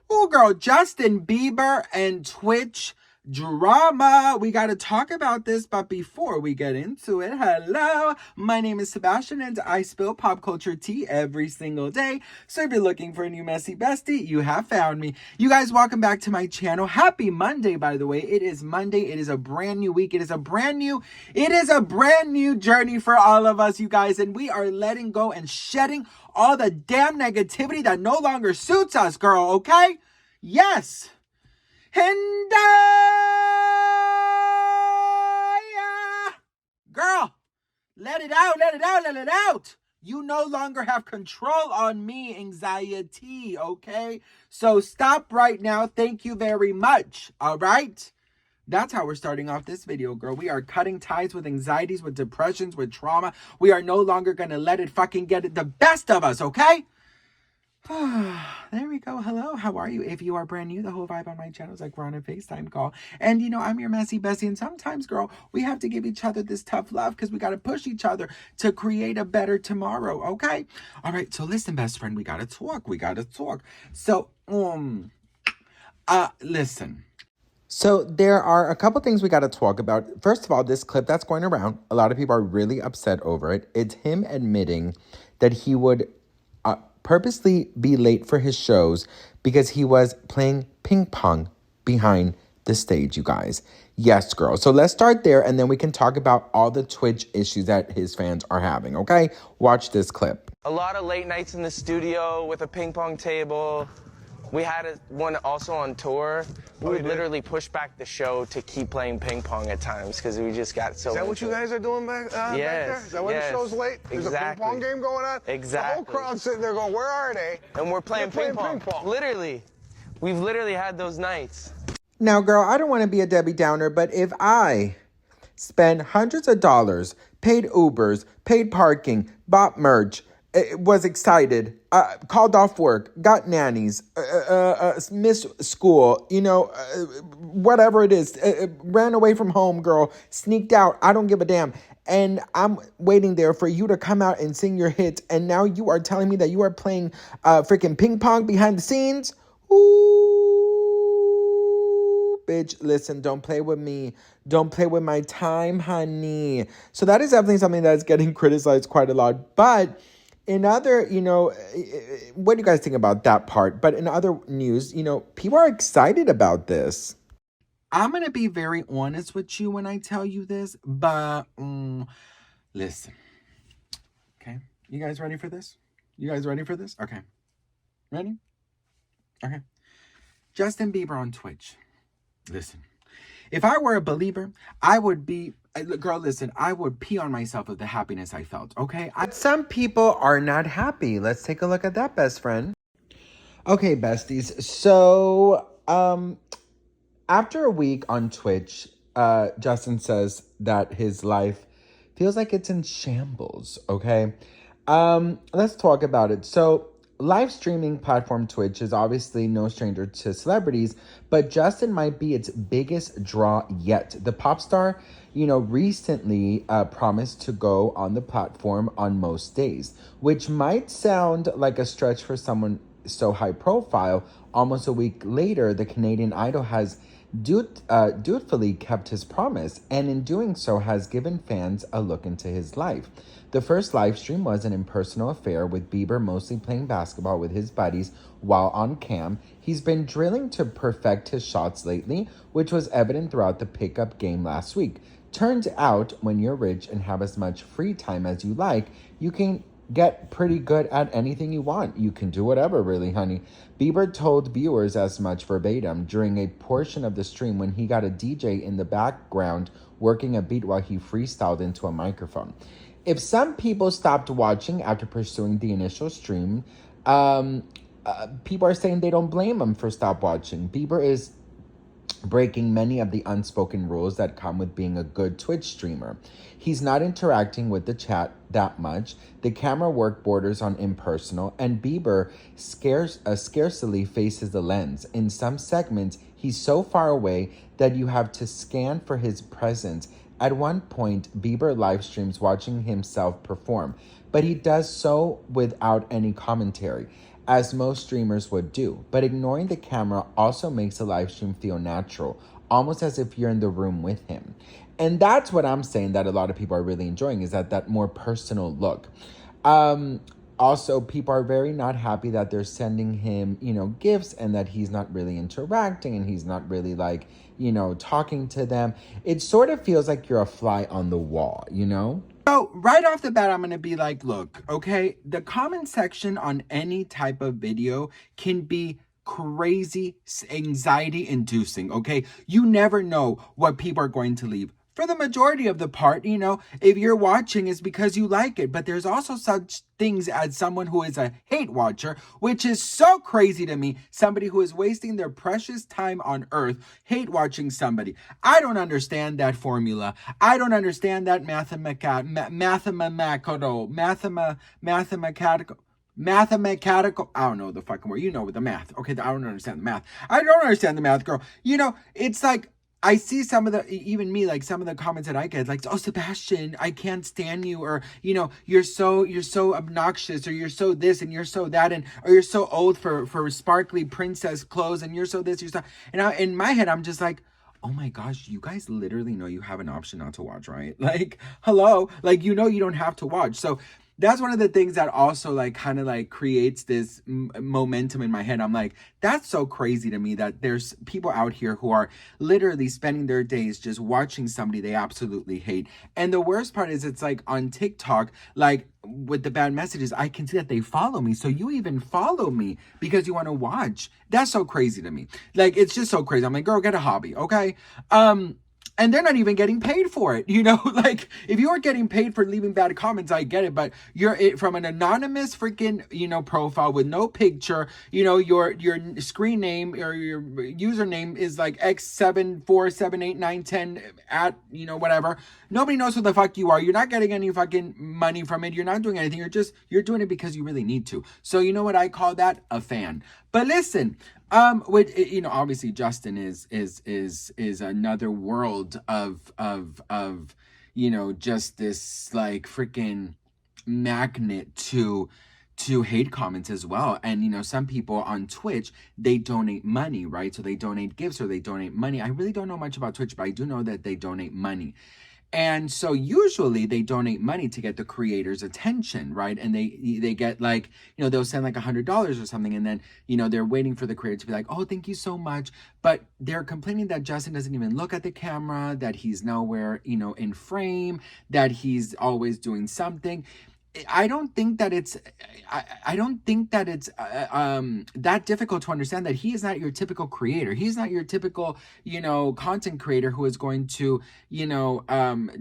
Oh, girl, Justin Bieber and Twitch drama. We got to talk about this, but before we get into it, hello, my name is Sebastian and I spill pop culture tea every single day. So if you're looking for a new messy bestie, you have found me. You guys, welcome back to my channel. Happy Monday, by the way. It is Monday. It is a brand new week. It is a brand new journey for all of us, you guys, and we are letting go and shedding all the damn negativity that no longer suits us, girl, okay? Yes. And girl, let it out, let it out, let it out. You no longer have control on me, anxiety, okay? So stop right now. Thank you very much, all right? That's how we're starting off this video, girl. We are cutting ties with anxieties, with depressions, with trauma. We are no longer going to let it fucking get the best of us, okay? There we go. Hello, how are you? If you are brand new, the whole vibe on my channel is like we're on a FaceTime call. And, I'm your messy bestie. And sometimes, girl, we have to give each other this tough love because we got to push each other to create a better tomorrow, okay? All right, so listen, best friend, we got to talk. We got to talk. So, listen. So there are a couple things we got to talk about. First of all, this clip that's going around, a lot of people are really upset over it. It's him admitting that he would purposely be late for his shows because he was playing ping pong behind the stage, you guys. Yes, girl. So let's start there, and then we can talk about all the Twitch issues that his fans are having, okay? Watch this clip. A lot of late nights in the studio with a ping pong table. We had one also on tour. We would literally push back the show to keep playing ping pong at times because we just got so. Is that what you guys are doing back there? Is that why the show's late? There's a ping pong game going on? Exactly. The whole crowd's sitting there going, where are they? And we're playing ping pong. Literally. We've literally had those nights. Now, girl, I don't want to be a Debbie Downer, but if I spend hundreds of dollars, paid Ubers, paid parking, bought merch, was excited, called off work, got nannies, missed school, whatever it is, ran away from home, girl, sneaked out, I don't give a damn. And I'm waiting there for you to come out and sing your hits. And now you are telling me that you are playing freaking ping pong behind the scenes? Ooh, bitch, listen, don't play with me. Don't play with my time, honey. So that is definitely something that's getting criticized quite a lot. But in other, what do you guys think about that part? But in other news, people are excited about this. I'm going to be very honest with you when I tell you this, but listen. Okay. You guys ready for this? Okay. Ready? Okay. Justin Bieber on Twitch. Listen. If I were a believer, I would be, girl, listen, I would pee on myself with the happiness I felt, okay? Some people are not happy. Let's take a look at that, best friend. Okay, besties. So, after a week on Twitch, Justin says that his life feels like it's in shambles, okay? Let's talk about it. So, live streaming platform Twitch is obviously no stranger to celebrities, but Justin might be its biggest draw yet. The pop star, recently promised to go on the platform on most days, which might sound like a stretch for someone so high profile. Almost a week later, the Canadian Idol has dutifully kept his promise, and in doing so has given fans a look into his life. The first live stream was an impersonal affair with Bieber mostly playing basketball with his buddies while on cam. He's been drilling to perfect his shots lately, which was evident throughout the pickup game last week. Turns out, when you're rich and have as much free time as you like, you can get pretty good at anything you want. You can do whatever, really, honey. Bieber told viewers as much verbatim during a portion of the stream when he got a DJ in the background working a beat while he freestyled into a microphone. If some people stopped watching after pursuing the initial stream, people are saying they don't blame him for stop watching. Bieber is breaking many of the unspoken rules that come with being a good Twitch streamer. He's not interacting with the chat that much. The camera work borders on impersonal, and Bieber scarcely faces the lens. In some segments, he's so far away that you have to scan for his presence. At one point, Bieber live streams watching himself perform, but he does so without any commentary. as most streamers would do. But ignoring the camera also makes the live stream feel natural, almost as if you're in the room with him. And that's what I'm saying that a lot of people are really enjoying, is that more personal look. Also, people are very not happy that they're sending him, gifts, and that he's not really interacting and he's not really like, talking to them. It sort of feels like you're a fly on the wall. So right off the bat, I'm going to be like, look, okay, the comment section on any type of video can be crazy, anxiety inducing, okay? You never know what people are going to leave. For the majority of the part, if you're watching, it's because you like it. But there's also such things as someone who is a hate watcher, which is so crazy to me. Somebody who is wasting their precious time on earth hate watching somebody. I don't understand that formula. I don't understand that mathematical, I don't know the fucking word. With the math. Okay, I don't understand the math. I don't understand the math, girl. It's like, I see some of even me, like some of the comments that I get, like, oh, Sebastian, I can't stand you, or, you're so obnoxious, or you're so this, and you're so that, or you're so old for sparkly princess clothes, and you're so this, you're so, and in my head, I'm just like, oh my gosh, you guys literally know you have an option not to watch, right? Like, hello, like, you don't have to watch. So that's one of the things that also like kind of like creates this momentum in my head. I'm like, that's so crazy to me that there's people out here who are literally spending their days just watching somebody they absolutely hate. And the worst part is, it's like on TikTok, like with the bad messages, I can see that they follow me. So you even follow me because you want to watch. That's so crazy to me. Like, it's just so crazy. I'm like, girl, get a hobby, okay? And they're not even getting paid for it, like, if you are getting paid for leaving bad comments, I get it, but you're from an anonymous freaking, profile with no picture, your screen name or your username is like X74789110 at, whatever. Nobody knows who the fuck you are. You're not getting any fucking money from it. You're not doing anything. You're doing it because you really need to. So you know what I call that? A fan. But listen, with obviously Justin is another world of just this like freaking magnet to hate comments as well. And some people on Twitch, they donate money, right? So they donate gifts or they donate money. I really don't know much about Twitch, but I do know that they donate money. And so usually they donate money to get the creator's attention, right? And they get like, they'll send like $100 or something. And then, they're waiting for the creator to be like, oh, thank you so much. But they're complaining that Justin doesn't even look at the camera, that he's nowhere, in frame, that he's always doing something. I don't think that it's that difficult to understand that he is not your typical creator. He's not your typical, content creator who is going to,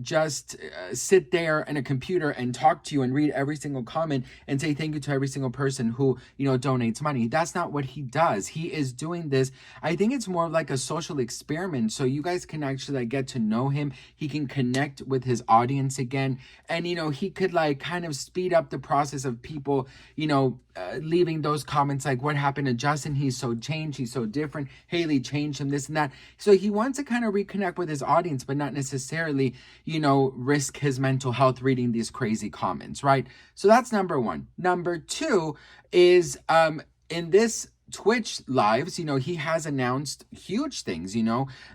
just sit there in a computer and talk to you and read every single comment and say thank you to every single person who, donates money. That's not what he does. He is doing this. I think it's more like a social experiment. So you guys can actually like get to know him. He can connect with his audience again. And, he could like kind of speed up the process of people, leaving those comments like, what happened to Justin? He's so changed. He's so different. Hailey changed him, this and that. So he wants to kind of reconnect with his audience, but not necessarily, risk his mental health reading these crazy comments, right? So that's number one. Number two is in this Twitch lives, he has announced huge things,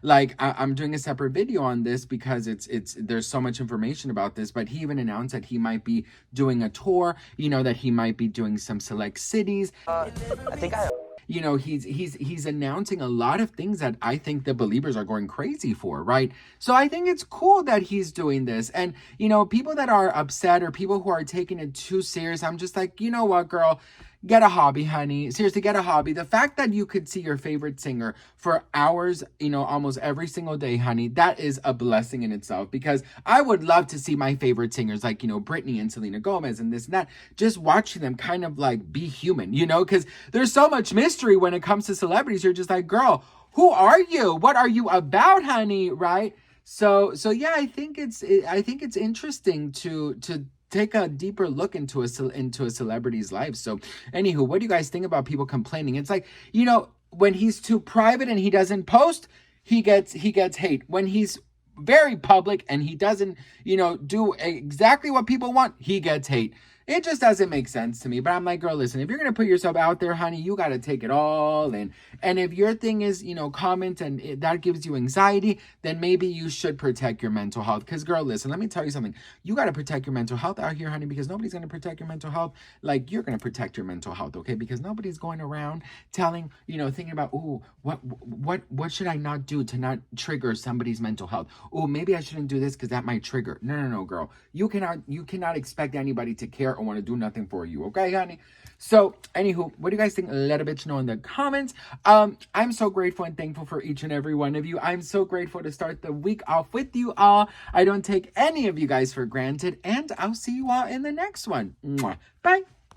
like I'm doing a separate video on this because there's so much information about this, but he even announced that he might be doing a tour, that he might be doing some select cities. He's announcing a lot of things that I think the believers are going crazy for, right? So I think it's cool that he's doing this. And, people that are upset or people who are taking it too serious, I'm just like, you know what, girl? Get a hobby, honey. Seriously, get a hobby. The fact that you could see your favorite singer for hours, almost every single day, honey, that is a blessing in itself, because I would love to see my favorite singers like, Britney and Selena Gomez and this and that, just watching them kind of like be human, because there's so much mystery when it comes to celebrities. You're just like, girl, who are you? What are you about, honey? Right? So yeah, I think it's interesting to take a deeper look into a celebrity's life. So anywho, what do you guys think about people complaining? It's like, when he's too private and he doesn't post, he gets hate. When he's very public and he doesn't, do exactly what people want, he gets hate. It just doesn't make sense to me. But I'm like, girl, listen, if you're going to put yourself out there, honey, you got to take it all in. And if your thing is, comment and that gives you anxiety, then maybe you should protect your mental health. Because, girl, listen, let me tell you something. You got to protect your mental health out here, honey, because nobody's going to protect your mental health like you're going to protect your mental health, okay? Because nobody's going around telling, thinking about, ooh, what should I not do to not trigger somebody's mental health? Oh, maybe I shouldn't do this because that might trigger. No, girl. You cannot expect anybody to care or want to do nothing for you, okay, honey? So, anywho, what do you guys think? Let a bitch know in the comments. I'm so grateful and thankful for each and every one of you. I'm so grateful to start the week off with you all. I don't take any of you guys for granted, and I'll see you all in the next one. Mwah. Bye.